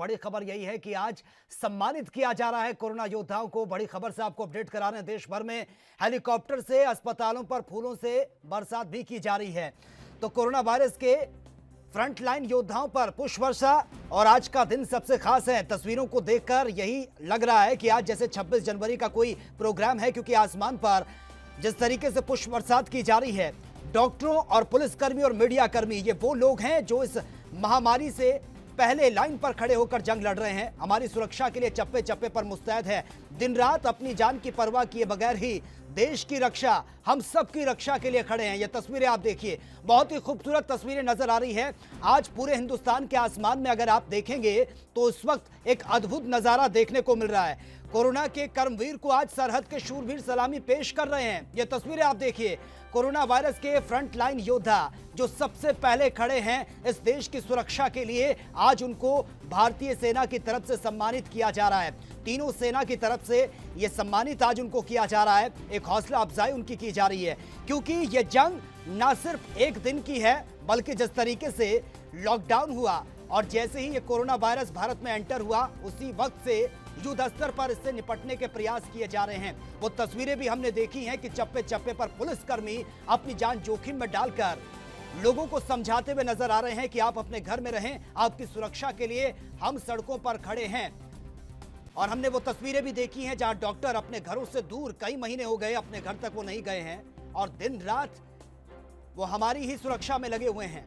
बड़ी खबर यही है कि आज सम्मानित किया जा रहा है कोरोना योद्धाओं को। बड़ी खबर से आपको अपडेट करा रहे हैं। देश भर में हेलीकॉप्टर से अस्पतालों पर फूलों से बरसात भी की जा रही है। तो कोरोना वायरस के फ्रंटलाइन योद्धाओं पर पुष्प वर्षा और आज का दिन सबसे खास है। तस्वीरों को देखकर यही लग रहा है कि आज जैसे 26 जनवरी का कोई प्रोग्राम है, क्योंकि आसमान पर जिस तरीके से पुष्प बरसात की जा रही है। डॉक्टरों और पुलिसकर्मी और मीडिया कर्मी ये वो लोग हैं जो इस महामारी से पहले लाइन पर खड़े होकर जंग लड़ रहे हैं। हमारी सुरक्षा के लिए चप्पे चप्पे पर मुस्तैद है। दिन रात अपनी जान की परवाह किए बगैर ही देश की रक्षा, हम सब की रक्षा के लिए खड़े हैं। ये तस्वीरें आप देखिए, बहुत ही खूबसूरत तस्वीरें नजर आ रही है। आज पूरे हिंदुस्तान के आसमान में अगर आप देखेंगे तो इस वक्त एक अद्भुत नजारा देखने को मिल रहा है। कोरोना के कर्मवीर को आज सरहद के शूरवीर सलामी पेश कर रहे हैं। ये तस्वीरें आप देखिए, कोरोना वायरस के फ्रंटलाइन योद्धा जो सबसे पहले खड़े हैं इस देश की सुरक्षा के लिए, आज उनको भारतीय सेना की तरफ से सम्मानित किया जा रहा है। तीनों सेना की तरफ से यह सम्मानित आज उनको किया जा रहा है। एक हौसला अफजाई उनकी की जा रही है, क्योंकि यह जंग ना सिर्फ एक दिन की है, बल्कि जिस तरीके से लॉकडाउन हुआ और जैसे ही ये कोरोना वायरस भारत में एंटर हुआ, उसी वक्त से युद्ध स्तर पर इससे निपटने के प्रयास किए जा रहे हैं। वो तस्वीरें भी हमने देखी हैं कि चप्पे चप्पे पर पुलिसकर्मी अपनी जान जोखिम में डालकर लोगों को समझाते हुए नजर आ रहे हैं कि आप अपने घर में रहें, आपकी सुरक्षा के लिए हम सड़कों पर खड़े हैं। और हमने वो तस्वीरें भी देखी हैं जहां डॉक्टर अपने घरों से दूर, कई महीने हो गए अपने घर तक वो नहीं गए हैं और दिन रात वो हमारी ही सुरक्षा में लगे हुए हैं।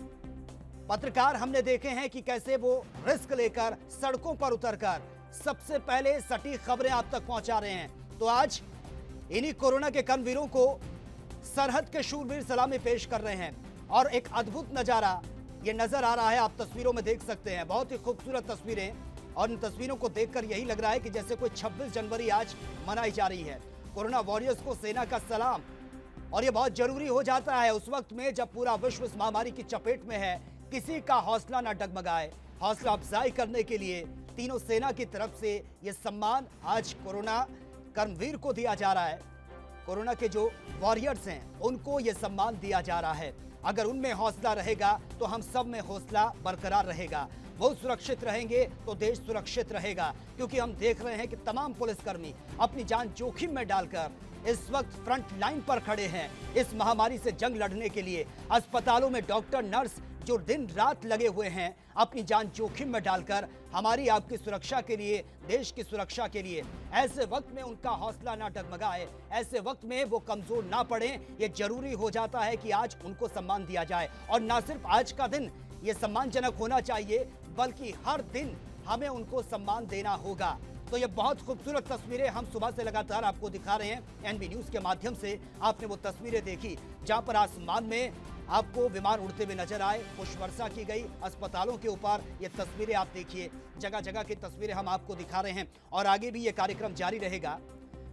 पत्रकार हमने देखे हैं कि कैसे वो रिस्क लेकर सड़कों पर उतरकर सबसे पहले सटीक खबरें आप तक पहुंचा रहे हैं। तो आज इन्हीं कोरोना के कर्मवीरों को सरहद के शूरवीर सलामी पेश कर रहे हैं और एक अद्भुत नजारा ये नजर आ रहा है। आप तस्वीरों में देख सकते हैं, बहुत ही खूबसूरत तस्वीरें, और इन तस्वीरों को देखकर यही लग रहा है कि जैसे कोई 26 जनवरी आज मनाई जा रही है। कोरोना वॉरियर्स को सेना का सलाम, और ये बहुत जरूरी हो जाता है उस वक्त में जब पूरा विश्व इस महामारी की चपेट में है। किसी का हौसला ना डगमगाए। हौसला अफजाई करने के लिए तीनों सेना की तरफ से ये सम्मान आज कोरोना कर्मवीर को दिया जा रहा है। कोरोना के जो वॉरियर्स हैं उनको ये सम्मान दिया जा रहा है। अगर उनमें हौसला रहेगा तो हम सब में हौसला बरकरार रहेगा। वो सुरक्षित रहेंगे तो देश सुरक्षित रहेगा, क्योंकि हम देख रहे हैं कि तमाम पुलिसकर्मी अपनी जान जोखिम में डालकर इस वक्त फ्रंट लाइन पर खड़े हैं इस महामारी से जंग लड़ने के लिए। अस्पतालों में डॉक्टर, नर्स जो दिन रात लगे हुए हैं अपनी जान जोखिम में डालकर हमारी आपकी सुरक्षा के लिए, देश की सुरक्षा के लिए। ऐसे वक्त में उनका हौसला ना डगमगाए, ऐसे वक्त में वो कमजोर ना पड़े। ये जरूरी हो जाता है कि आज उनको सम्मान दिया जाए, और ना सिर्फ आज का दिन ये सम्मानजनक होना चाहिए, बल्कि हर दिन हमें उनको सम्मान देना होगा। तो ये बहुत खूबसूरत तस्वीरें हम सुबह से लगातार आपको दिखा रहे हैं एनबी न्यूज के माध्यम से। आपने वो तस्वीरें देखी जहां पर आसमान में आपको विमान उड़ते हुए नजर आए, पुष्प वर्षा की गई अस्पतालों के ऊपर। ये तस्वीरें आप देखिए, जगह जगह की तस्वीरें हम आपको दिखा रहे हैं और आगे भी ये कार्यक्रम जारी रहेगा।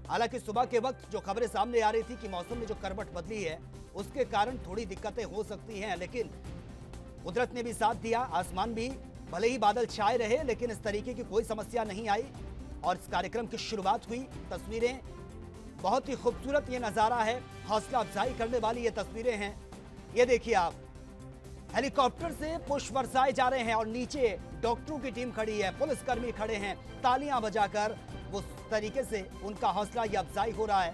हालांकि सुबह के वक्त जो खबरें सामने आ रही थी कि मौसम में जो करवट बदली है उसके कारण थोड़ी दिक्कतें हो सकती हैं, लेकिन कुदरत ने भी साथ दिया। आसमान भी भले ही बादल छाए रहे, लेकिन इस तरीके की कोई समस्या नहीं आई और इस कार्यक्रम की शुरुआत हुई। तस्वीरें बहुत ही खूबसूरत ये नज़ारा है, हौसला अफजाई करने वाली ये तस्वीरें हैं। ये देखिए आप, हेलीकॉप्टर से पुष्प बरसाए जा रहे हैं और नीचे डॉक्टरों की टीम खड़ी है, पुलिसकर्मी खड़े हैं, तालियां बजाकर उस तरीके से उनका हौसला ये अफजाई हो रहा है।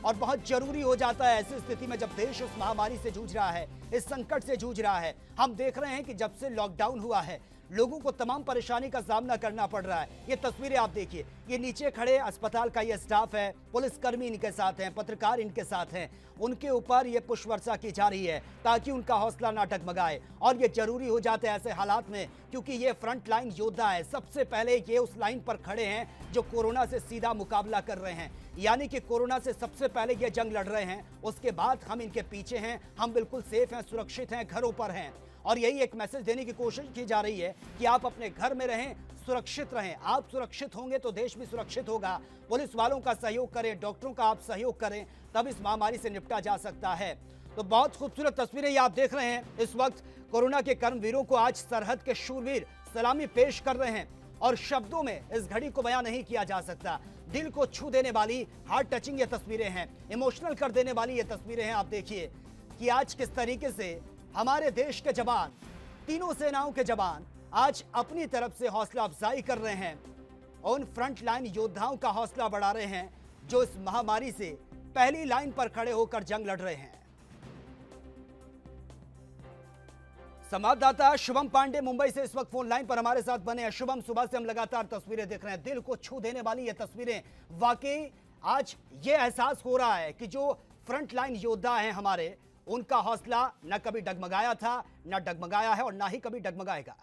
और बहुत जरूरी हो जाता है ऐसी स्थिति में जब देश उस महामारी से जूझ रहा है, इस संकट से जूझ रहा है। हम देख रहे हैं कि जब से लॉकडाउन हुआ है लोगों को तमाम परेशानी का सामना करना पड़ रहा है। ये तस्वीरें आप देखिए, ये नीचे खड़े अस्पताल का ये स्टाफ है, पुलिसकर्मी इनके साथ हैं, पत्रकार इनके साथ हैं, उनके ऊपर ये पुष्प वर्षा की जा रही है ताकि उनका हौसला ना डगमगाए। और ये जरूरी हो जाते हैं ऐसे हालात में, क्योंकि ये फ्रंट लाइन योद्धा है। सबसे पहले ये उस लाइन पर खड़े हैं जो कोरोना से सीधा मुकाबला कर रहे हैं, यानी कि कोरोना से सबसे पहले ये जंग लड़ रहे हैं। उसके बाद हम इनके पीछे हैं, हम बिल्कुल सेफ हैं, सुरक्षित हैं, घरों पर हैं। और यही एक मैसेज देने की कोशिश की जा रही है कि आप अपने घर में रहें, सुरक्षित रहें। आप सुरक्षित होंगे तो देश भी सुरक्षित होगा। पुलिस वालों का सहयोग करें, डॉक्टरों का आप सहयोग करें, तब इस महामारी से निपटा जा सकता है। तो बहुत खूबसूरत तस्वीरें ये आप देख रहे हैं। इस वक्त कोरोना के कर्मवीरों को आज सरहद के शूरवीर सलामी पेश कर रहे हैं और शब्दों में इस घड़ी को बयां नहीं किया जा सकता। दिल को छू देने वाली, हार्ट टचिंग ये तस्वीरें हैं, इमोशनल कर देने वाली ये तस्वीरें हैं। आप देखिए कि आज किस तरीके से हमारे देश के जवान, तीनों सेनाओं के जवान आज अपनी तरफ से हौसला अफजाई कर रहे हैं, उन फ्रंटलाइन योद्धाओं का हौसला बढ़ा रहे हैं जो इस महामारी से पहली लाइन पर खड़े होकर जंग लड़ रहे हैं। संवाददाता शुभम पांडे मुंबई से इस वक्त फोन लाइन पर हमारे साथ बने हैं। शुभम, सुबह से हम लगातार तस्वीरें देख रहे हैं, दिल को छू देने वाली ये तस्वीरें। वाकई आज ये एहसास हो रहा है कि जो फ्रंटलाइन योद्धा हैं हमारे, उनका हौसला न कभी डगमगाया था, न डगमगाया है और ना ही कभी डगमगाएगा।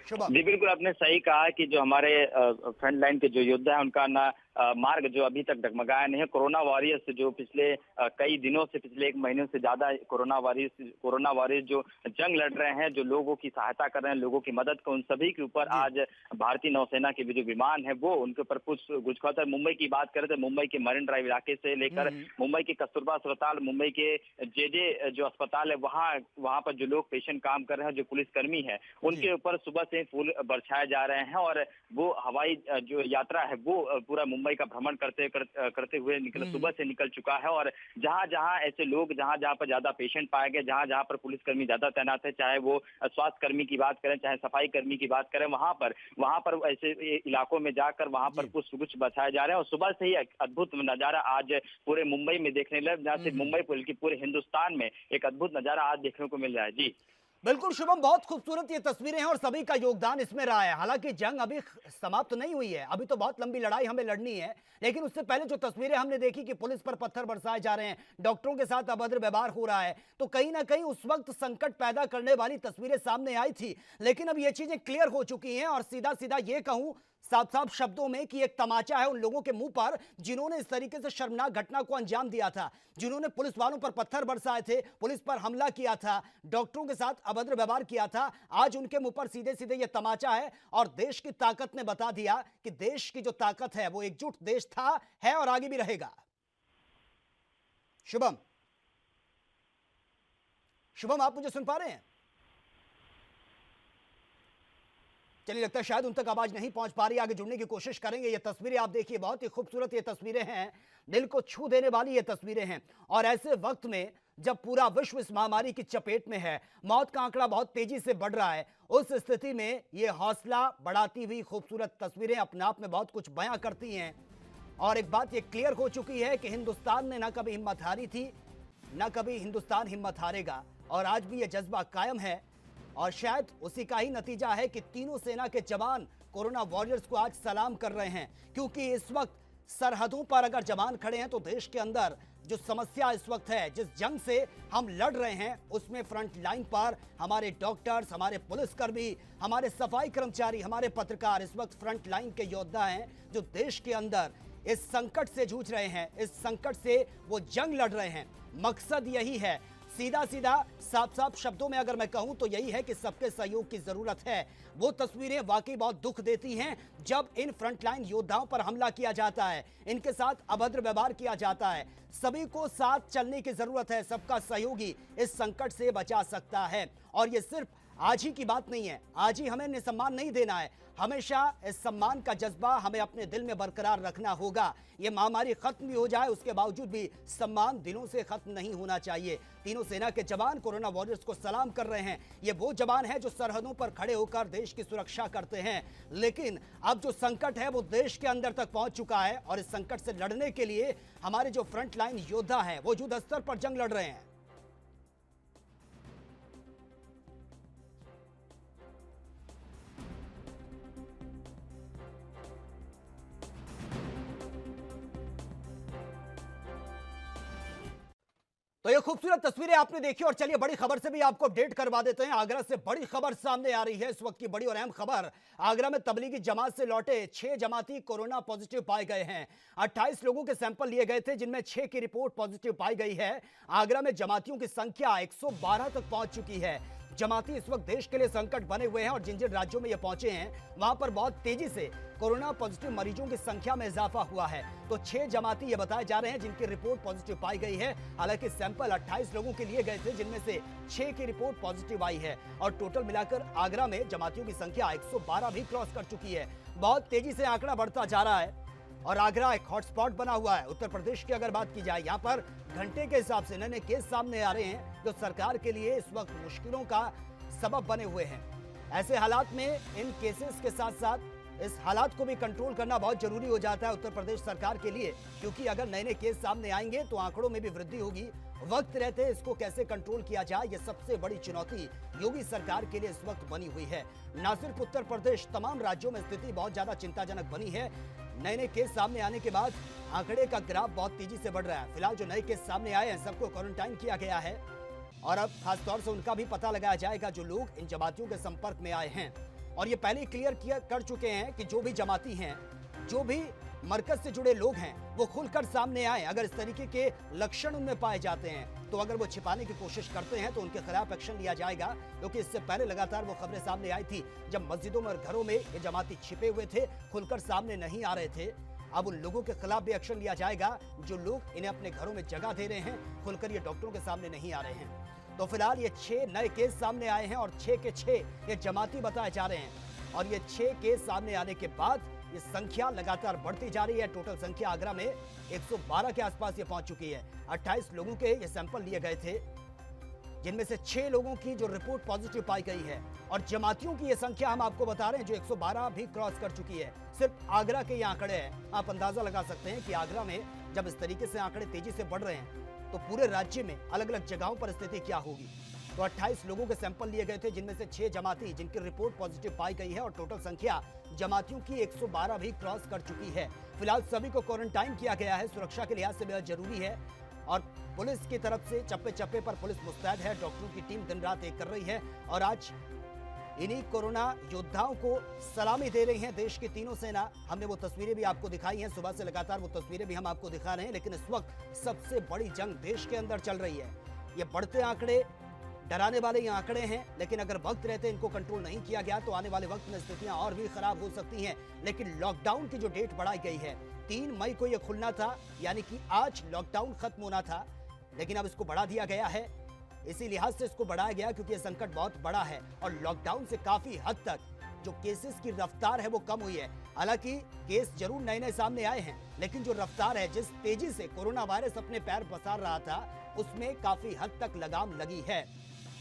शुभम जी बिल्कुल, आपने सही कहा कि जो हमारे फ्रंट लाइन के जो योद्धा है उनका ना मार्ग जो अभी तक डगमगाया नहीं है। कोरोना वॉरियर्स जो पिछले कई दिनों से, पिछले एक महीने से ज्यादा कोरोना वॉरियर्स जो जंग लड़ रहे हैं, जो लोगों की सहायता कर रहे हैं, लोगों की मदद कर, उन सभी के ऊपर आज भारतीय नौसेना के भी जो विमान है वो उनके ऊपर घुसखोर। मुंबई की बात करें तो मुंबई के मरीन ड्राइव इलाके से लेकर मुंबई के कस्तूरबा अस्पताल, मुंबई के जे जो अस्पताल है, वहाँ पर जो लोग पेशेंट काम कर रहे हैं, जो पुलिसकर्मी है, उनके ऊपर सुबह से फूल बरसाए जा रहे हैं और वो हवाई जो यात्रा है वो पूरा मुंबई का भ्रमण करते हुए सुबह से निकल चुका है। और जहां जहां ऐसे लोग, जहां जहां पर ज्यादा पेशेंट पाए गए, जहां जहां पर पुलिसकर्मी ज्यादा तैनात है, चाहे वो स्वास्थ्य कर्मी की बात करें, चाहे सफाई कर्मी की बात करें, वहां पर ऐसे इलाकों में जाकर वहां पर पुष्प बरसाए जा रहे हैं। और सुबह से ही एक अद्भुत नजारा आज पूरे मुंबई में देखने लगे, जहाँ से मुंबई बल्कि पूरे हिंदुस्तान में एक अद्भुत नजारा आज देखने को मिल रहा है। जी बिल्कुल शुभम, बहुत खूबसूरत ये तस्वीरें हैं और सभी का योगदान इसमें रहा है। हालांकि जंग अभी समाप्त नहीं हुई है, अभी तो बहुत लंबी लड़ाई हमें लड़नी है, लेकिन उससे पहले जो तस्वीरें हमने देखी कि पुलिस पर पत्थर बरसाए जा रहे हैं, डॉक्टरों के साथ अभद्र व्यवहार हो रहा है, तो कहीं ना कहीं उस वक्त संकट पैदा करने वाली तस्वीरें सामने आई थी। लेकिन अब ये चीजें क्लियर हो चुकी हैं और सीधा सीधा ये कहूं साफ साफ शब्दों में कि एक तमाचा है उन लोगों के मुंह पर जिन्होंने इस तरीके से शर्मनाक घटना को अंजाम दिया था, जिन्होंने पुलिस वालों पर पत्थर बरसाए थे, पुलिस पर हमला किया था, डॉक्टरों के साथ अभद्र व्यवहार किया था। आज उनके मुंह पर सीधे सीधे यह तमाचा है और देश की ताकत ने बता दिया कि देश की जो ताकत है वो एकजुट देश था, है और आगे भी रहेगा। शुभम, आप मुझे सुन पा रहे हैं? चलिए, लगता है शायद उन तक आवाज नहीं पहुंच पा रही, आगे जुड़ने की कोशिश करेंगे। ये तस्वीरें आप देखिए, बहुत ही खूबसूरत ये तस्वीरें हैं, दिल को छू देने वाली ये तस्वीरें हैं। और ऐसे वक्त में जब पूरा विश्व इस महामारी की चपेट में है, मौत का आंकड़ा बहुत तेजी से बढ़ रहा है, उस स्थिति में ये हौसला बढ़ाती हुई खूबसूरत तस्वीरें अपने आप में बहुत कुछ बयां करती हैं। और एक बात ये क्लियर हो चुकी है कि हिंदुस्तान ने ना कभी हिम्मत हारी थी, ना कभी हिंदुस्तान हिम्मत हारेगा, और आज भी ये जज्बा कायम है। और शायद उसी का ही नतीजा है कि तीनों सेना के जवान कोरोना वॉरियर्स को आज सलाम कर रहे हैं, क्योंकि इस वक्त सरहदों पर अगर जवान खड़े हैं तो देश के अंदर जो समस्या इस वक्त है, जिस जंग से हम लड़ रहे हैं, उसमें फ्रंट लाइन पर हमारे डॉक्टर्स, हमारे पुलिसकर्मी, हमारे सफाई कर्मचारी, हमारे पत्रकार इस वक्त फ्रंट लाइन के योद्धा हैं जो देश के अंदर इस संकट से जूझ रहे हैं, इस संकट से वो जंग लड़ रहे हैं। मकसद यही है, सीधा सीधा साफ साफ शब्दों में अगर मैं कहूं तो यही है कि सबके सहयोग की जरूरत है। वो तस्वीरें वाकई बहुत दुख देती हैं जब इन फ्रंटलाइन योद्धाओं पर हमला किया जाता है, इनके साथ अभद्र व्यवहार किया जाता है। सभी को साथ चलने की जरूरत है, सबका सहयोगी इस संकट से बचा सकता है। और ये सिर्फ आज ही की बात नहीं है, आज ही हमें निसम्मान नहीं देना है, हमेशा इस सम्मान का जज्बा हमें अपने दिल में बरकरार रखना होगा। ये महामारी खत्म भी हो जाए, उसके बावजूद भी सम्मान दिलों से खत्म नहीं होना चाहिए। तीनों सेना के जवान कोरोना वॉरियर्स को सलाम कर रहे हैं। ये वो जवान हैं जो सरहदों पर खड़े होकर देश की सुरक्षा करते हैं, लेकिन अब जो संकट है वो देश के अंदर तक पहुंच चुका है और इस संकट से लड़ने के लिए हमारे जो फ्रंट लाइन योद्धा हैं वो युद्ध स्तर पर जंग लड़ रहे हैं। तो ये खूबसूरत तस्वीरें आपने देखी और चलिए बड़ी खबर से भी आपको अपडेट करवा देते हैं। आगरा से बड़ी खबर सामने आ रही है, इस वक्त की बड़ी और अहम खबर। आगरा में तबलीगी जमात से लौटे 6 जमाती कोरोना पॉजिटिव पाए गए हैं। 28 लोगों के सैंपल लिए गए थे, जिनमें 6 की रिपोर्ट पॉजिटिव पाई गई है। आगरा में जमातियों की संख्या 112 तक पहुंच चुकी है। जमाती इस वक्त देश के लिए संकट बने हुए हैं और जिन जिन राज्यों में ये पहुंचे हैं वहां पर बहुत तेजी से कोरोना पॉजिटिव मरीजों की संख्या में इजाफा हुआ है। तो 6 जमाती ये बताए जा रहे हैं जिनकी रिपोर्ट पॉजिटिव पाई गई है। हालांकि सैंपल 28 लोगों के लिए गए थे, जिनमें से 6 की रिपोर्ट पॉजिटिव आई है और टोटल मिलाकर आगरा में जमातियों की संख्या 112 भी क्रॉस कर चुकी है। बहुत तेजी से आंकड़ा बढ़ता जा रहा है और आगरा एक हॉटस्पॉट बना हुआ है। उत्तर प्रदेश की अगर बात की जाए, यहाँ पर घंटे के हिसाब से नए केस सामने आ रहे हैं जो सरकार के लिए इस वक्त मुश्किलों का सबब बने हुए हैं। ऐसे हालात में इन केसेस के साथ साथ इस हालात को भी कंट्रोल करना बहुत जरूरी हो जाता है उत्तर प्रदेश सरकार के लिए, क्योंकि अगर नए नए केस सामने आएंगे तो आंकड़ों में भी वृद्धि होगी। वक्त रहते इसको कैसे कंट्रोल किया जाए, ये सबसे बड़ी चुनौती योगी सरकार के लिए इस वक्त बनी हुई है। न सिर्फ उत्तर प्रदेश, तमाम राज्यों में स्थिति बहुत ज्यादा चिंताजनक बनी है। नए नए केस सामने आने के बाद आंकड़े का ग्राफ बहुत तेजी से बढ़ रहा है। फिलहाल जो नए केस सामने आए हैं सबको क्वारंटाइन किया गया है और अब खासतौर से उनका भी पता लगाया जाएगा जो लोग इन जमातियों के संपर्क में आए हैं। और ये पहले क्लियर कर चुके हैं कि जो भी जमाती हैं, जो भी मरकज से जुड़े लोग हैं, वो खुलकर सामने आए। अगर इस तरीके के लक्षण उनमें पाए जाते हैं तो अगर वो छिपाने की कोशिश करते हैं तो उनके खिलाफ एक्शन लिया जाएगा, क्योंकि इससे पहले लगातार वो खबरें सामने आई थी जब मस्जिदों में और घरों में ये जमाती छिपे हुए थे, खुलकर सामने नहीं आ रहे थे। अब उन लोगों के खिलाफ भी एक्शन लिया जाएगा जो लोग इन्हें अपने घरों में जगह दे रहे हैं, खुलकर ये डॉक्टरों के सामने नहीं आ रहे हैं। तो फिलहाल ये 6 नए केस सामने आए हैं और 6 के 6 ये जमाती बताए जा रहे हैं। और ये 6 केस सामने आने के बाद ये संख्या लगातार बढ़ती जा रही है। टोटल संख्या आगरा में 112 के आसपास ये पहुंच चुकी है। 28 लोगों के ये सैंपल लिए गए थे, जिनमें से 6 लोगों की जो रिपोर्ट पॉजिटिव पाई गई है। और जमातियों की ये संख्या हम आपको बता रहे हैं जो 112 भी क्रॉस कर चुकी है। सिर्फ आगरा के ये आंकड़े हैं। आप अंदाजा लगा सकते हैं कि आगरा में जब इस तरीके से आंकड़े तेजी से बढ़ रहे हैं तो पूरे राज्य में अलग अलग जगहों पर स्थिति क्या होगी। तो 28 लोगों के सैंपल लिए गए थे, जिनमें से 6 जमाती जिनकी रिपोर्ट पॉजिटिव पाई गई है और टोटल संख्या जमातियों की 112 भी क्रॉस कर चुकी है। फिलहाल सभी को क्वारंटाइन किया गया है, सुरक्षा के लिहाज से बेहद जरूरी है। और पुलिस की तरफ से चप्पे चप्पे पर पुलिस मुस्तैद है, डॉक्टरों की टीम दिन रात एक कर रही है। और आज इन्हीं कोरोना योद्धाओं को सलामी दे रही हैं देश की तीनों सेना। हमने वो तस्वीरें भी आपको दिखाई हैं, सुबह से लगातार वो तस्वीरें भी हम आपको दिखा रहे हैं। लेकिन इस वक्त सबसे बड़ी जंग देश के अंदर चल रही है। ये बढ़ते आंकड़े डराने वाले ये आंकड़े हैं, लेकिन अगर वक्त रहते इनको कंट्रोल नहीं किया गया तो आने वाले वक्त में स्थितियां और भी खराब हो सकती हैं। लेकिन लॉकडाउन की जो डेट बढ़ाई गई है, 3 मई को ये खुलना था, यानी कि आज लॉकडाउन खत्म होना था, लेकिन अब इसको बढ़ा दिया गया है। इसी लिहाज से इसको बढ़ाया गया क्योंकि ये संकट बहुत बड़ा है और लॉकडाउन से काफी हद तक जो केसेस की रफ्तार है वो कम हुई है। हालांकि केस जरूर नए नए सामने आए हैं, लेकिन जो रफ्तार है, जिस तेजी से कोरोना वायरस अपने पैर पसार रहा था, उसमें काफी हद तक लगाम लगी है।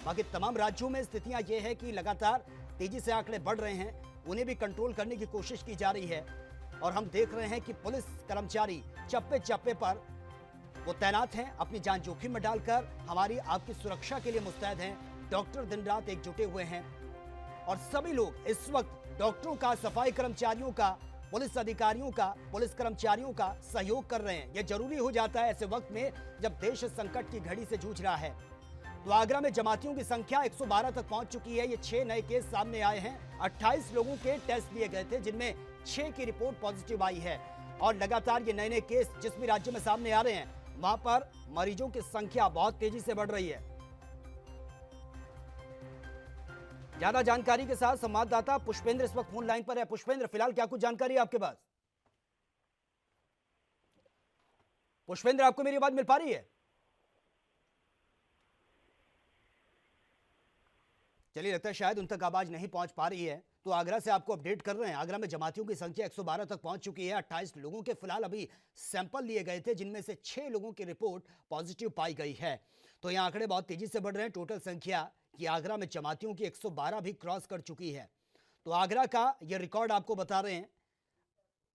बाकी तमाम राज्यों में स्थितियां ये है कि लगातार तेजी से आंकड़े बढ़ रहे हैं, उन्हें भी कंट्रोल करने की कोशिश की जा रही है। और हम देख रहे हैं कि पुलिस कर्मचारी चप्पे चप्पे पर वो तैनात हैं, अपनी जान जोखिम में डालकर हमारी आपकी सुरक्षा के लिए मुस्तैद हैं। डॉक्टर दिन रात एकजुटे हुए हैं और सभी लोग इस वक्त डॉक्टरों का, सफाई कर्मचारियों का, पुलिस अधिकारियों का, पुलिस कर्मचारियों का सहयोग कर रहे हैं। यह जरूरी हो जाता है ऐसे वक्त में जब देश संकट की घड़ी से जूझ रहा है। तो आगरा में जमातियों की संख्या 112 तक पहुंच चुकी है। ये 6 नए केस सामने आए हैं। 28 लोगों के टेस्ट लिए गए थे, जिनमें 6 की रिपोर्ट पॉजिटिव आई है। और लगातार ये नए नए केस जिस भी राज्य में सामने आ रहे हैं, वहां पर मरीजों की संख्या बहुत तेजी से बढ़ रही है। ज्यादा जानकारी के साथ संवाददाता पुष्पेंद्र इस वक्त फोन लाइन पर है। पुष्पेंद्र, फिलहाल क्या कुछ जानकारी है आपके पास? पुष्पेंद्र, आपको मेरी आवाज मिल पा रही है? चलिए, लगता है शायद उन तक आवाज नहीं पहुंच पा रही है, तो आगरा से आपको अपडेट कर रहे हैं। आगरा में जमातियों की संख्या 112 तक पहुंच चुकी है। 28 लोगों के फिलहाल अभी सैंपल लिए गए थे, जिनमें से 6 लोगों की रिपोर्ट पॉजिटिव पाई गई है। तो ये आंकड़े बहुत तेजी से बढ़ रहे हैं। टोटल संख्या की आगरा में जमातियों की 112 भी क्रॉस कर चुकी है। तो आगरा का ये रिकॉर्ड आपको बता रहे हैं,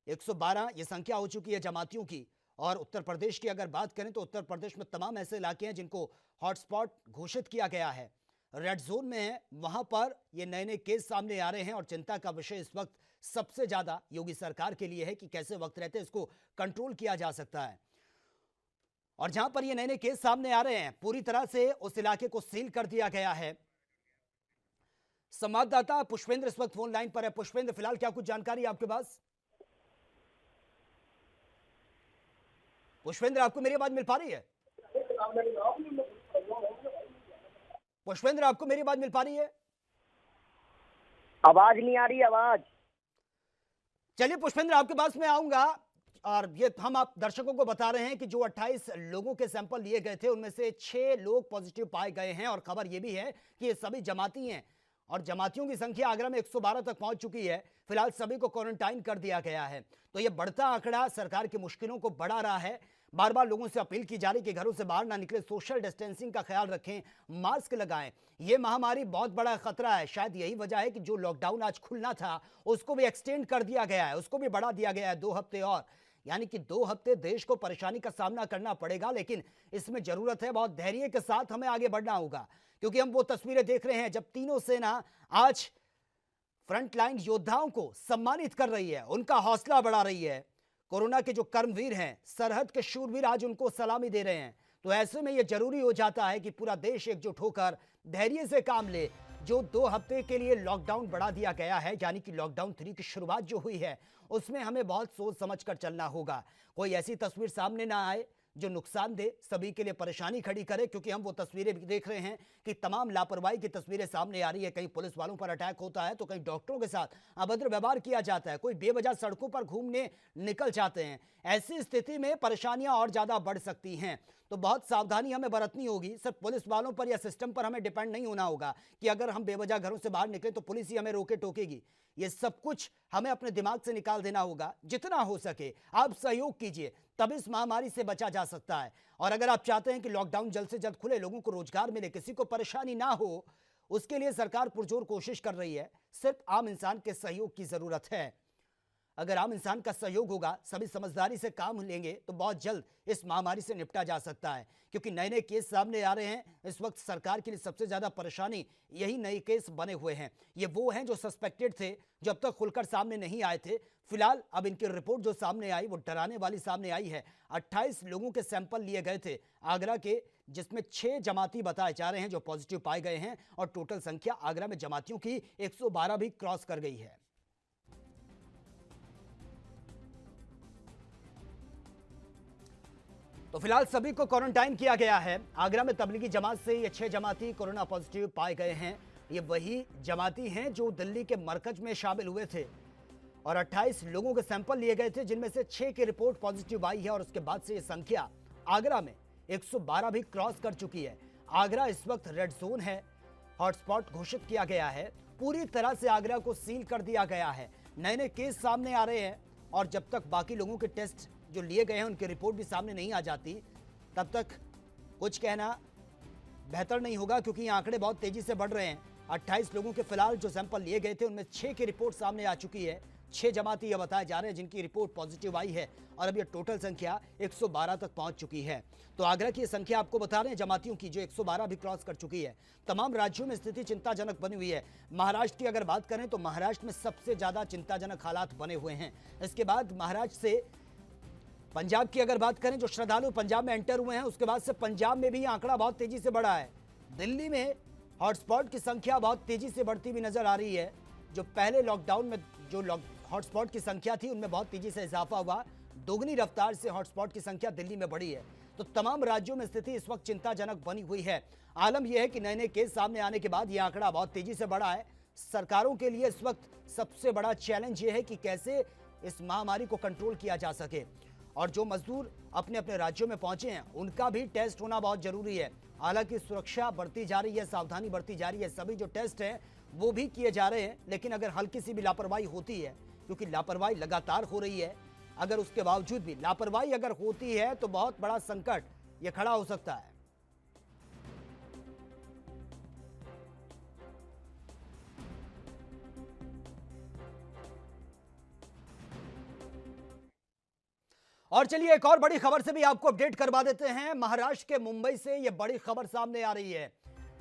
112 ये संख्या हो चुकी है जमातियों की। और उत्तर प्रदेश की अगर बात करें तो उत्तर प्रदेश में तमाम ऐसे इलाके हैं जिनको हॉटस्पॉट घोषित किया गया है, रेड जोन में है, वहां पर ये नए नए केस सामने आ रहे हैं। और चिंता का विषय इस वक्त सबसे ज्यादा योगी सरकार के लिए है कि कैसे वक्त रहते इसको कंट्रोल किया जा सकता है। और जहां पर ये नए नए केस सामने आ रहे हैं, पूरी तरह से उस इलाके को सील कर दिया गया है। संवाददाता पुष्पेंद्र इस वक्त फोन लाइन पर है। पुष्पेंद्र, फिलहाल क्या कुछ जानकारी है आपके पास? पुष्पेंद्र, आपको मेरी आवाज मिल पा रही है? पुष्पेंद्र, आपको मेरी बात मिल पा रही है? आवाज नहीं आ रही। आवाज चलिए पुष्पेंद्र, आपके पास मैं आऊंगा। और ये हम आप दर्शकों को बता रहे हैं कि जो 28 लोगों के सैंपल लिए गए थे, उनमें से 6 लोग पॉजिटिव पाए गए हैं। और खबर यह भी है कि ये सभी जमाती हैं और जमातियों की संख्या आगरा में 112 तक पहुंच चुकी है। फिलहाल सभी को क्वारंटाइन कर दिया गया है। तो ये बढ़ता आंकड़ा सरकार की मुश्किलों को बढ़ा रहा है। बार बार लोगों से अपील की जा रही कि घरों से बाहर ना निकले, सोशल डिस्टेंसिंग का ख्याल रखें, मास्क लगाएं। ये महामारी बहुत बड़ा खतरा है। शायद यही वजह है कि जो लॉकडाउन आज खुलना था उसको भी एक्सटेंड कर दिया गया है, उसको भी बढ़ा दिया गया है 2 हफ्ते और। यानी कि 2 हफ्ते देश को परेशानी का सामना करना पड़ेगा, लेकिन इसमें जरूरत है बहुत धैर्य के साथ हमें आगे बढ़ना होगा, क्योंकि हम वो तस्वीरें देख रहे हैं जब तीनों सेना आज फ्रंटलाइन योद्धाओं को सम्मानित कर रही है, उनका हौसला बढ़ा रही है। कोरोना के जो कर्मवीर हैं, सरहद के शूरवीर आज उनको सलामी दे रहे हैं। तो ऐसे में यह जरूरी हो जाता है कि पूरा देश एकजुट होकर धैर्य से काम ले। जो 2 हफ्ते के लिए लॉकडाउन बढ़ा दिया गया है, यानी कि लॉकडाउन 3 की शुरुआत जो हुई है, उसमें हमें बहुत सोच समझ कर चलना होगा। कोई ऐसी तस्वीर सामने ना आए जो नुकसान दे, सभी के लिए परेशानी खड़ी करे, क्योंकि हम वो तस्वीरें भी देख रहे हैं कि तमाम लापरवाही की तस्वीरें सामने आ रही है। कहीं पुलिस वालों पर अटैक होता है तो कहीं डॉक्टरों के साथ अभद्र व्यवहार किया जाता है, कोई बेवजह सड़कों पर घूमने निकल जाते हैं। ऐसी स्थिति में परेशानियां और ज्यादा बढ़ सकती हैं, तो बहुत सावधानी हमें बरतनी होगी। सिर्फ पुलिस वालों पर या सिस्टम पर हमें डिपेंड नहीं होना होगा कि अगर हम बेवजह घरों से बाहर निकले तो पुलिस ही हमें रोके टोकेगी। ये सब कुछ हमें अपने दिमाग से निकाल देना होगा। जितना हो सके आप सहयोग कीजिए, तब इस महामारी से बचा जा सकता है। और अगर आप चाहते हैं कि लॉकडाउन जल्द से जल्द खुले, लोगों को रोजगार मिले, किसी को परेशानी ना हो, उसके लिए सरकार पुरजोर कोशिश कर रही है। सिर्फ आम इंसान के सहयोग की जरूरत है। अगर आम इंसान का सहयोग होगा, सभी समझदारी से काम लेंगे, तो बहुत जल्द इस महामारी से निपटा जा सकता है। क्योंकि नए नए केस सामने आ रहे हैं। इस वक्त सरकार के लिए सबसे ज्यादा परेशानी यही नए केस बने हुए हैं। ये वो हैं जो सस्पेक्टेड थे, जो अब तक खुलकर सामने नहीं आए थे। फिलहाल अब इनकी रिपोर्ट जो सामने आई वो डराने वाली सामने आई है। 28 लोगों के सैंपल लिए गए थे आगरा के, जिसमें 6 जमाती बताए जा रहे हैं जो पॉजिटिव पाए गए हैं, और टोटल संख्या आगरा में जमातियों की 112 भी क्रॉस कर गई है। तो फिलहाल सभी को क्वारंटाइन किया गया है। आगरा में तबलीगी जमात से ये 6 जमाती कोरोना पॉजिटिव पाए गए हैं। ये वही जमाती हैं जो दिल्ली के मरकज में शामिल हुए थे, और 28 लोगों के सैंपल लिए गए थे, जिनमें से 6 की रिपोर्ट पॉजिटिव आई है। और उसके बाद से ये संख्या आगरा में 112 भी क्रॉस कर चुकी है। आगरा इस वक्त रेड जोन है, हॉटस्पॉट घोषित किया गया है। पूरी तरह से आगरा को सील कर दिया गया है। नए नए केस सामने आ रहे हैं, और जब तक बाकी लोगों के टेस्ट जो लिए गए हैं उनकी रिपोर्ट भी सामने नहीं आ जाती, तब तक कुछ कहना बेहतर नहीं होगा, क्योंकि ये आंकड़े बहुत तेजी से बढ़ रहे हैं। 28 लोगों के फिलहाल जो सैंपल लिए गए थे उनमें 6 की रिपोर्ट सामने आ चुकी है। 6 जमाती ये बताए जा रहे हैं जिनकी रिपोर्ट पॉजिटिव आई है, और अब ये टोटल संख्या 112 तक पहुंच चुकी है। तो आगरा की संख्या आपको बता रहे हैं जमातियों की, जो 112 भी क्रॉस कर चुकी है। तमाम राज्यों में स्थिति चिंताजनक बनी हुई है। महाराष्ट्र की अगर बात करें तो महाराष्ट्र में सबसे ज्यादा चिंताजनक हालात बने हुए हैं। इसके बाद महाराष्ट्र से पंजाब की अगर बात करें, जो श्रद्धालु पंजाब में एंटर हुए हैं, उसके बाद से पंजाब में भी आंकड़ा बहुत तेजी से बढ़ा है। दिल्ली में हॉटस्पॉट की संख्या बहुत तेजी से बढ़ती हुई नजर आ रही है। जो पहले लॉकडाउन में जो हॉटस्पॉट की संख्या थी उनमें बहुत तेजी से इजाफा हुआ, दोगुनी रफ्तार से हॉटस्पॉट की संख्या दिल्ली में बढ़ी है। तो तमाम राज्यों में स्थिति इस वक्त चिंताजनक बनी हुई है। आलम यह है कि नए नए केस सामने आने के बाद यह आंकड़ा बहुत तेजी से बढ़ा है। सरकारों के लिए इस वक्त सबसे बड़ा चैलेंज यह है कि कैसे इस महामारी को कंट्रोल किया जा सके। और जो मजदूर अपने अपने राज्यों में पहुंचे हैं उनका भी टेस्ट होना बहुत जरूरी है। हालांकि सुरक्षा बढ़ती जा रही है, सावधानी बढ़ती जा रही है, सभी जो टेस्ट हैं वो भी किए जा रहे हैं। लेकिन अगर हल्की सी भी लापरवाही होती है, क्योंकि लापरवाही लगातार हो रही है, अगर उसके बावजूद भी लापरवाही अगर होती है तो बहुत बड़ा संकट ये खड़ा हो सकता है। और चलिए एक और बड़ी खबर से भी आपको अपडेट करवा देते हैं। महाराष्ट्र के मुंबई से ये बड़ी खबर सामने आ रही है।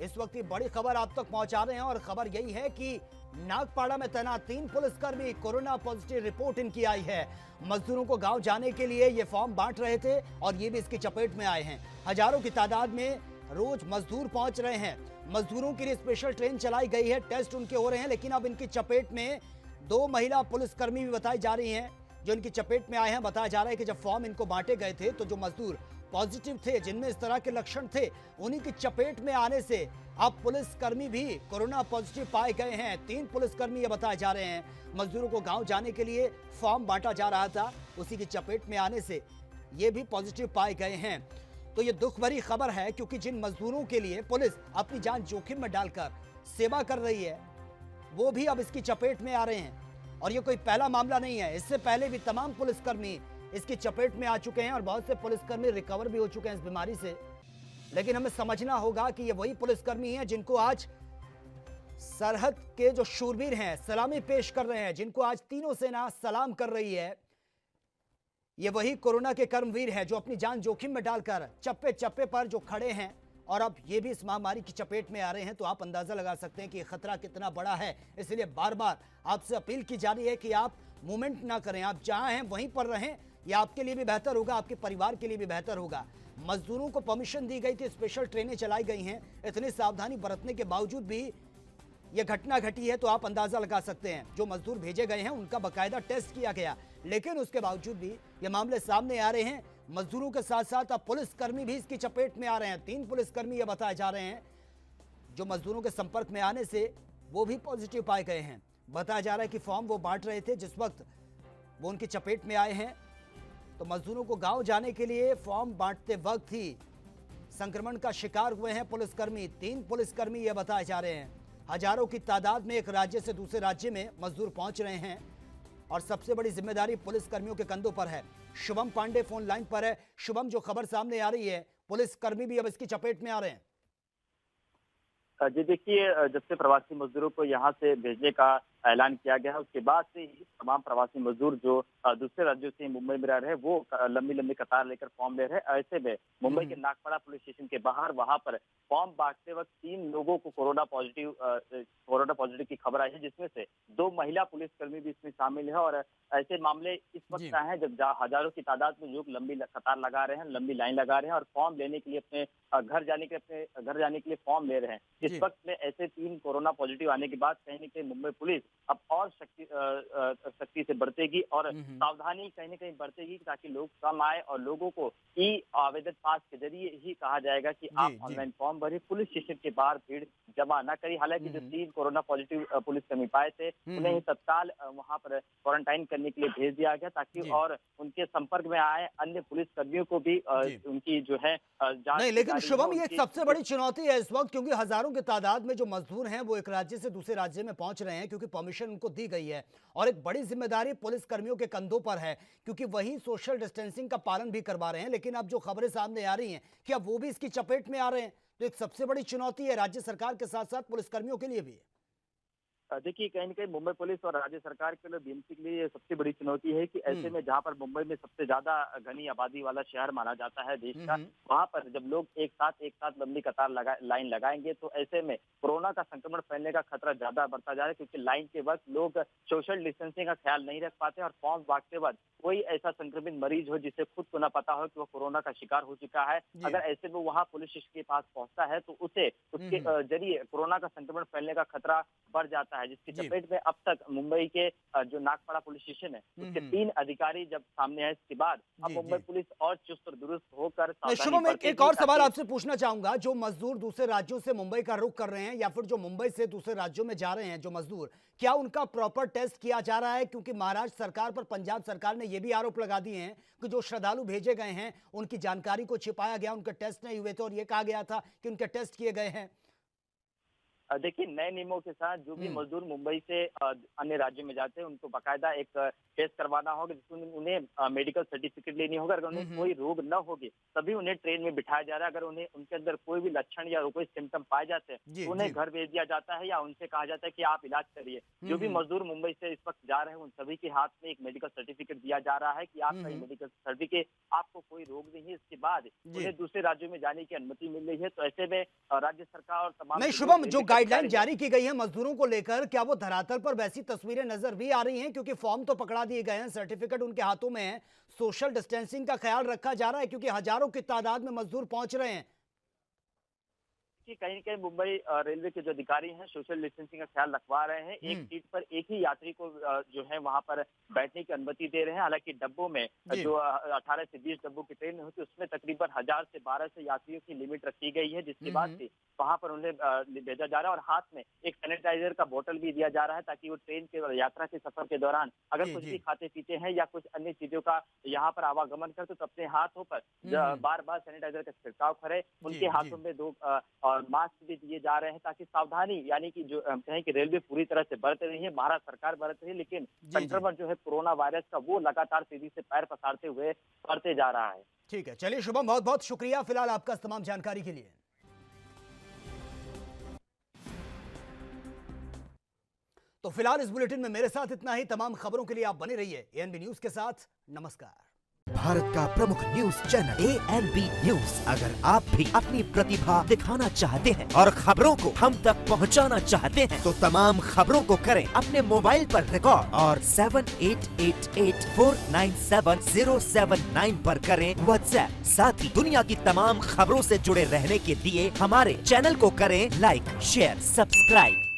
इस वक्त ये बड़ी खबर आप तक पहुंचा रहे हैं, और खबर यही है कि नागपाड़ा में तैनात 3 पुलिसकर्मी कोरोना पॉजिटिव रिपोर्ट इनकी आई है। मजदूरों को गांव जाने के लिए ये फॉर्म बांट रहे थे, और ये भी इसकी चपेट में आए हैं। हजारों की तादाद में रोज मजदूर पहुंच रहे हैं। मजदूरों के लिए स्पेशल ट्रेन चलाई गई है, टेस्ट उनके हो रहे हैं। लेकिन अब इनकी चपेट में 2 महिला पुलिसकर्मी भी बताई जा रही हैं जो इनकी चपेट में आए हैं। बताया जा रहा है कि जब फॉर्म इनको बांटे गए थे तो जो मजदूर पॉजिटिव थे, जिनमें इस तरह के लक्षण थे, उन्हीं की चपेट में आने से अब पुलिसकर्मी भी कोरोना पॉजिटिव पाए गए हैं। 3 पुलिसकर्मी ये बताए जा रहे हैं। मजदूरों को गांव जाने के लिए फॉर्म बांटा जा रहा था, उसी की चपेट में आने से ये भी पॉजिटिव पाए गए हैं। तो ये दुख भरी खबर है, क्योंकि जिन मजदूरों के लिए पुलिस अपनी जान जोखिम में डालकर सेवा कर रही है, वो भी अब इसकी चपेट में आ रहे हैं। और ये कोई पहला मामला नहीं है, इससे पहले भी तमाम पुलिसकर्मी इसकी चपेट में आ चुके हैं और बहुत से पुलिसकर्मी रिकवर भी हो चुके हैं इस बीमारी से। लेकिन हमें समझना होगा कि ये वही पुलिसकर्मी हैं जिनको आज सरहद के जो शूरवीर हैं सलामी पेश कर रहे हैं, जिनको आज तीनों सेना सलाम कर रही है। ये वही कोरोना के कर्मवीर हैं जो अपनी जान जोखिम में डालकर चप्पे चप्पे पर जो खड़े हैं और अब ये भी इस महामारी की चपेट में आ रहे हैं। तो आप अंदाजा लगा सकते हैं कि ये खतरा कितना बड़ा है। इसलिए बार बार आपसे अपील की जा रही है कि आप मूवमेंट ना करें, आप जहां हैं वहीं पर रहें। यह आपके लिए भी बेहतर होगा, आपके परिवार के लिए भी बेहतर होगा। मजदूरों को परमिशन दी गई थी, स्पेशल ट्रेनें चलाई गई हैं, इतनी सावधानी बरतने के बावजूद भी यह घटना घटी है। तो आप अंदाजा लगा सकते हैं जो मजदूर भेजे गए हैं उनका बाकायदा टेस्ट किया गया, लेकिन उसके बावजूद भी ये मामले सामने आ रहे हैं। मजदूरों के साथ साथ अब पुलिसकर्मी भी इसकी चपेट में आ रहे हैं। 3 पुलिसकर्मी ये बताए जा रहे हैं जो मजदूरों के संपर्क में आने से वो भी पॉजिटिव पाए गए हैं। बताया जा रहा है कि फॉर्म वो बांट रहे थे जिस वक्त वो उनकी चपेट में आए हैं। तो मजदूरों को गांव जाने के लिए फॉर्म बांटते वक्त ही संक्रमण का शिकार हुए हैं पुलिसकर्मी। 3 पुलिसकर्मी ये बताए जा रहे हैं। हजारों की तादाद में एक राज्य से दूसरे राज्य में मजदूर पहुंच रहे हैं और सबसे बड़ी जिम्मेदारी पुलिसकर्मियों के कंधों पर है। शुभम पांडे फोन लाइन पर है। शुभम, जो खबर सामने आ रही है पुलिसकर्मी भी अब इसकी चपेट में आ रहे हैं। जी देखिए, जब से प्रवासी मजदूरों को यहाँ से भेजने का ऐलान किया गया है उसके बाद से ही तमाम प्रवासी मजदूर जो दूसरे राज्यों से मुंबई में रह रहे हैं वो लंबी लंबी कतार लेकर फॉर्म ले रहे हैं। ऐसे में मुंबई के नागपाड़ा पुलिस स्टेशन के बाहर वहां पर फॉर्म बांटते वक्त 3 लोगों को कोरोना पॉजिटिव की खबर आई है, जिसमें से 2 महिला पुलिसकर्मी भी इसमें शामिल है। और ऐसे मामले इस वक्त आए हैं जब हजारों की तादाद में लोग लंबी कतार लगा रहे हैं, लंबी लाइन लगा रहे हैं और फॉर्म लेने के लिए अपने घर जाने के लिए फॉर्म ले रहे हैं। इस वक्त में ऐसे 3 कोरोना पॉजिटिव आने के बाद कहीं न कहीं मुंबई पुलिस अब और सख्ती से बरतेगी और सावधानी कहीं न कहीं बरतेगी ताकि लोग कम आए और लोगों को ई आवेदन पास के जरिए ही कहा जाएगा कि आप ऑनलाइन फॉर्म भरे, पुलिस स्टेशन के बाहर भीड़ जमा न करिए। हालांकि जो 3 कोरोना पॉजिटिव पुलिसकर्मी पाए थे उन्हें ही तत्काल वहां पर क्वारंटाइन करने के लिए भेज दिया गया ताकि और उनके संपर्क में आए अन्य पुलिसकर्मियों को भी उनकी जो है जांच। नहीं, लेकिन शुभम ये एक सबसे बड़ी चुनौती है इस वक्त, क्योंकि हजारों की तादाद में जो मजदूर हैं वो एक राज्य से दूसरे राज्य में पहुंच रहे हैं क्योंकि परमिशन उनको दी गई है और एक बड़ी जिम्मेदारी पुलिस कर्मियों के कंधों पर है क्योंकि वही सोशल डिस्टेंसिंग का पालन भी करवा रहे हैं। लेकिन अब जो खबरें सामने आ रही हैं कि अब वो भी इसकी चपेट में आ रहे हैं, तो एक सबसे बड़ी चुनौती है राज्य सरकार के साथ साथ पुलिसकर्मियों के लिए भी। देखिए, कहीं न कहीं मुंबई पुलिस और राज्य सरकार के लिए, बीएमसी के लिए ये सबसे बड़ी चुनौती है कि ऐसे में जहां पर मुंबई में सबसे ज्यादा घनी आबादी वाला शहर माना जाता है देश का, वहां पर जब लोग एक साथ लंबी कतार लाइन लगाएंगे तो ऐसे में कोरोना का संक्रमण फैलने का खतरा ज्यादा बढ़ता जा रहा है क्योंकि लाइन के वक्त लोग सोशल डिस्टेंसिंग का ख्याल नहीं रख पाते और फॉर्म बांटते वक्त कोई ऐसा संक्रमित मरीज हो जिसे खुद को न पता हो कि वो कोरोना का शिकार हो चुका है, अगर ऐसे में वहाँ पुलिस स्टेशन के पास पहुंचता है तो उसके जरिए कोरोना का संक्रमण फैलने का खतरा बढ़ जाता है, जिसकी चपेट में अब तक मुंबई के जो नागपाड़ा पुलिस स्टेशन है उसके 3 अधिकारी जब सामने आए इसके बाद अब मुंबई पुलिस और चुस्त और दुरुस्त होकर शुभम, एक और सवाल आपसे पूछना चाहूंगा। जो मजदूर दूसरे राज्यों से मुंबई का रुख कर रहे हैं या फिर जो मुंबई से दूसरे राज्यों में जा रहे हैं जो मजदूर, क्या उनका प्रॉपर टेस्ट किया जा रहा है? क्योंकि महाराष्ट्र सरकार पर पंजाब सरकार ने यह भी आरोप लगा दिए हैं कि जो श्रद्धालु भेजे गए हैं उनकी जानकारी को छिपाया गया, उनके टेस्ट नहीं हुए थे और यह कहा गया था कि उनके टेस्ट किए गए हैं। देखिए, नए नियमों के साथ जो भी मजदूर मुंबई से अन्य राज्यों में जाते हैं उनको बाकायदा एक टेस्ट करवाना होगा जिसमें उन्हें मेडिकल सर्टिफिकेट लेनी होगा। अगर उन्हें कोई रोग न होगी तभी उन्हें ट्रेन में बिठाया जा रहा है। अगर उन्हें उनके अंदर कोई भी लक्षण या कोई सिम्टम पाए जाते हैं तो उन्हें घर भेज दिया जाता है या उनसे कहा जाता है कि आप इलाज करिए। जो भी मजदूर मुंबई से इस वक्त जा रहे हैं उन सभी के हाथ में एक मेडिकल सर्टिफिकेट दिया जा रहा है कि आपका ये मेडिकल सर्टिफिकेट, आपको कोई रोग नहीं है। इसके बाद उन्हें दूसरे राज्यों में जाने की अनुमति मिल रही है। तो ऐसे में राज्य सरकार और तमाम नहीं शुभम, जो गाइडलाइन जारी की गई है मजदूरों को लेकर, क्या वो धरातल पर वैसी तस्वीरें नजर भी आ रही हैं? क्योंकि फॉर्म तो पकड़ा दिए गए हैं, सर्टिफिकेट उनके हाथों में है, सोशल डिस्टेंसिंग का ख्याल रखा जा रहा है क्योंकि हजारों की तादाद में मजदूर पहुंच रहे हैं। कि कहीं न कहीं मुंबई रेलवे के जो अधिकारी हैं सोशल डिस्टेंसिंग का ख्याल रखवा रहे हैं। एक सीट पर एक ही यात्री को जो है वहां पर बैठने की अनुमति दे रहे हैं। हालांकि डब्बों में जो 18 से 20 डब्बों की ट्रेन होती है उसमें तकरीबन 1000 से 1200 यात्रियों की लिमिट रखी गई है, जिसके बाद से वहां पर उन्हें भेजा जा रहा है और हाथ में एक सैनिटाइजर का बोतल भी दिया जा रहा है ताकि वो ट्रेन के यात्रा के सफर के दौरान अगर कुछ भी खाते पीते हैं या कुछ अन्य चीजों का यहाँ पर आवागमन करते तो अपने हाथों पर बार बार सैनिटाइजर का छिड़काव करे। उनके हाथों में 2 और मास्क भी दिए जा रहे हैं ताकि सावधानी, यानी कि जो हम कहें कि रेलवे पूरी तरह से बरत रही है, महाराष्ट्र सरकार बरत रही है, लेकिन संक्रमण जो है कोरोना वायरस का वो लगातार तेजी से पैर पसारते हुए बढ़ते जा रहा है। ठीक है, चलिए शुभम, बहुत बहुत शुक्रिया फिलहाल आपका इस तमाम जानकारी के लिए। तो फिलहाल इस बुलेटिन में मेरे साथ इतना ही। तमाम खबरों के लिए आप बने रहिए एएनबी न्यूज के साथ। नमस्कार। भारत का प्रमुख न्यूज चैनल एएनबी न्यूज। अगर आप भी अपनी प्रतिभा दिखाना चाहते हैं और खबरों को हम तक पहुंचाना चाहते हैं, तो तमाम खबरों को करें अपने मोबाइल पर रिकॉर्ड और 7888497079 पर करें व्हाट्सएप। साथ ही दुनिया की तमाम खबरों से जुड़े रहने के लिए हमारे चैनल को करें लाइक, शेयर, सब्सक्राइब।